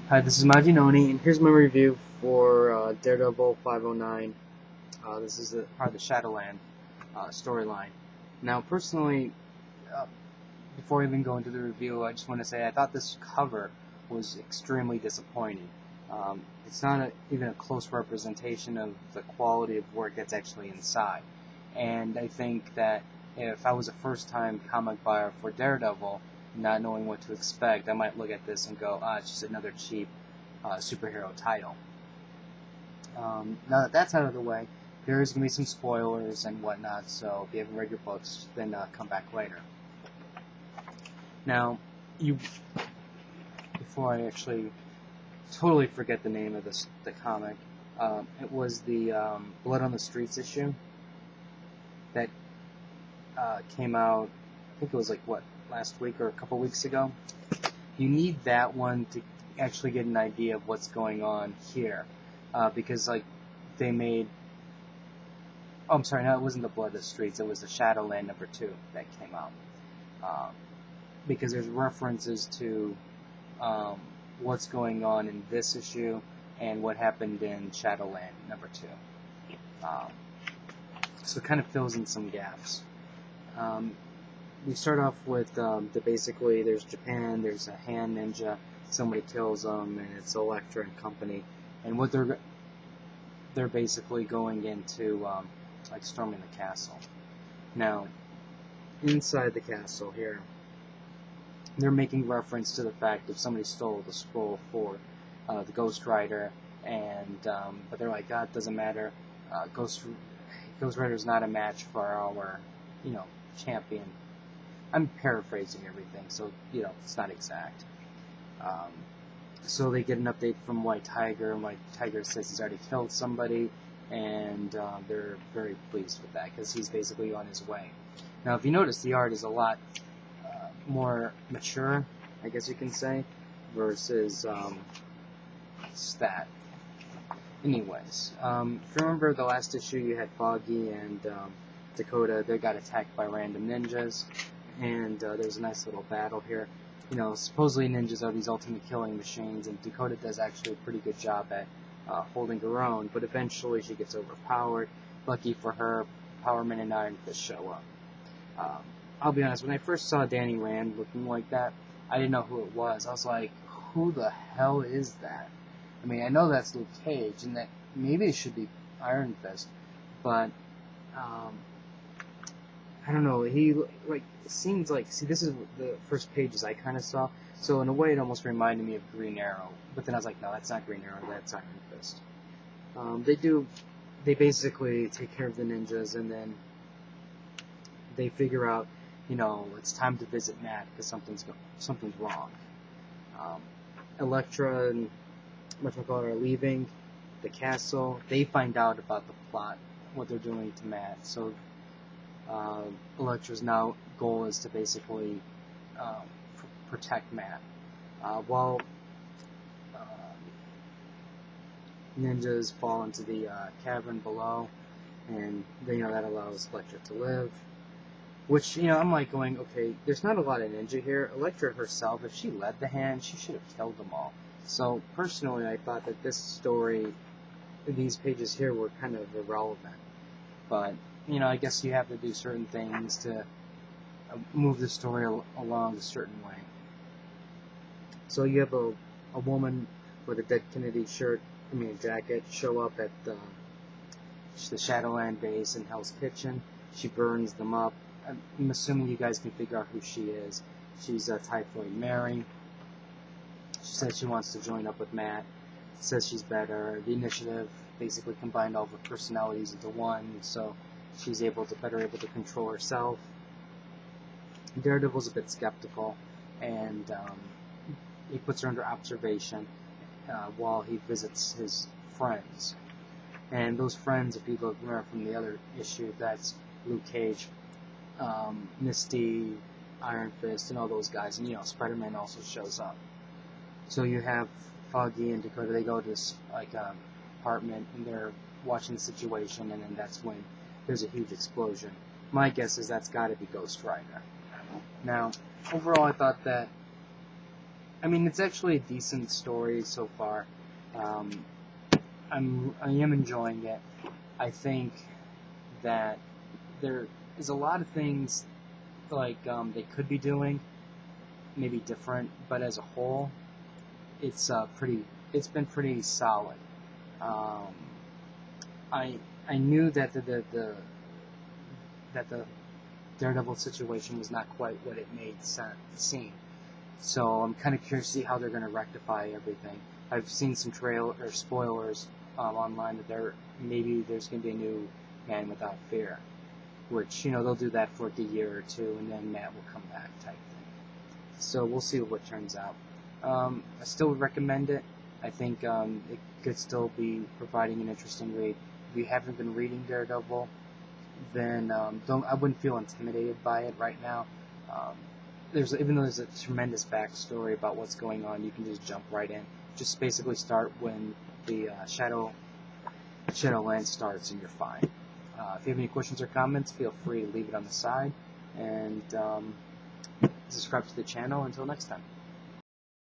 Hi, this is Majinoni, and here's my review for Daredevil 509. This is part of the Shadowland storyline. Now, personally, before I even go into the review, I just want to say I thought this cover was extremely disappointing. It's not even a close representation of the quality of work that's actually inside. And I think that if I was a first-time comic buyer for Daredevil, not knowing what to expect, I might look at this and go, it's just another cheap superhero title. Now that that's out of the way, there is going to be some spoilers and whatnot, so if you haven't read your books, then come back later. Now, before I actually totally forget the name of the comic, it was the Blood on the Streets issue that came out, I think it was last week or a couple weeks ago. You need that one to actually get an idea of what's going on here, because they made, I'm sorry, no, it wasn't the Blood of the Streets, it was the Shadowland #2 that came out, because there's references to what's going on in this issue and what happened in Shadowland #2, so it kind of fills in some gaps. We start off with basically there's Japan, there's a hand ninja, somebody kills them, and it's Elektra and company, and what they're basically going into storming the castle. Now, inside the castle here, they're making reference to the fact that somebody stole the scroll for the Ghost Rider, and but they're like, God, it doesn't matter. Ghost Rider's not a match for our, champion. I'm paraphrasing everything, so it's not exact. So they get an update from White Tiger, and White Tiger says he's already killed somebody, and they're very pleased with that because he's basically on his way. Now, if you notice, the art is a lot more mature, I guess you can say, versus Stat. Anyways, if you remember the last issue, you had Foggy and Dakota. They got attacked by random ninjas, and there was a nice little battle here. Supposedly ninjas are these ultimate killing machines, and Dakota does actually a pretty good job at holding her own, but eventually she gets overpowered. Lucky for her, Power Man and Iron Fist show up. I'll be honest, when I first saw Danny Rand looking like that, I didn't know who it was. I was like, who the hell is that? I mean, I know that's Luke Cage, and that maybe it should be Iron Fist, but I don't know. He seems like, see, this is the first pages I kind of saw, so in a way it almost reminded me of Green Arrow. But then I was like, no, that's not Green Arrow, that's Iron Fist. They basically take care of the ninjas, and then they figure out, it's time to visit Matt because something's wrong. Elektra and are leaving the castle. They find out about the plot, what they're doing to Matt. So Elektra's now goal is to basically protect Matt, while ninjas fall into the cavern below, and that allows Elektra to live. Which, I'm like going, okay, there's not a lot of ninja here. Elektra herself, if she led the hand, she should have killed them all. So, personally, I thought that this story, these pages here, were kind of irrelevant. But, I guess you have to do certain things to move the story along a certain way. So you have a woman with a Dead Kennedy jacket, show up at the Shadowland base in Hell's Kitchen. She burns them up. I'm assuming you guys can figure out who she is. She's Typhoid Mary. She says she wants to join up with Matt. Says she's better. The Initiative basically combined all of her personalities into one, so she's better able to control herself. Daredevil's a bit skeptical, and he puts her under observation while he visits his friends. And those friends, if you remember from the other issue, that's Luke Cage, Misty, Iron Fist, and all those guys, and Spider-Man also shows up. So you have Foggy and Dakota. They go to this apartment, and they're watching the situation, and then that's when there's a huge explosion. My guess is that's got to be Ghost Rider. Now, overall, I thought that I mean, it's actually a decent story so far. I am enjoying it. I think that there is a lot of things like they could be doing, maybe different, but as a whole, it's been pretty solid. Um, I knew that the Daredevil situation was not quite what it made seem. So I'm kind of curious to see how they're going to rectify everything. I've seen some spoilers online that maybe there's going to be a new Man Without Fear, which they'll do that for like a year or two, and then Matt will come back type thing. So we'll see what turns out. I still would recommend it. I think it could still be providing an interesting read. If you haven't been reading Daredevil, then I wouldn't feel intimidated by it right now. Even though there's a tremendous backstory about what's going on, you can just jump right in. Just basically start when the Shadowland starts, and you're fine. If you have any questions or comments, feel free to leave it on the side, and subscribe to the channel. Until next time.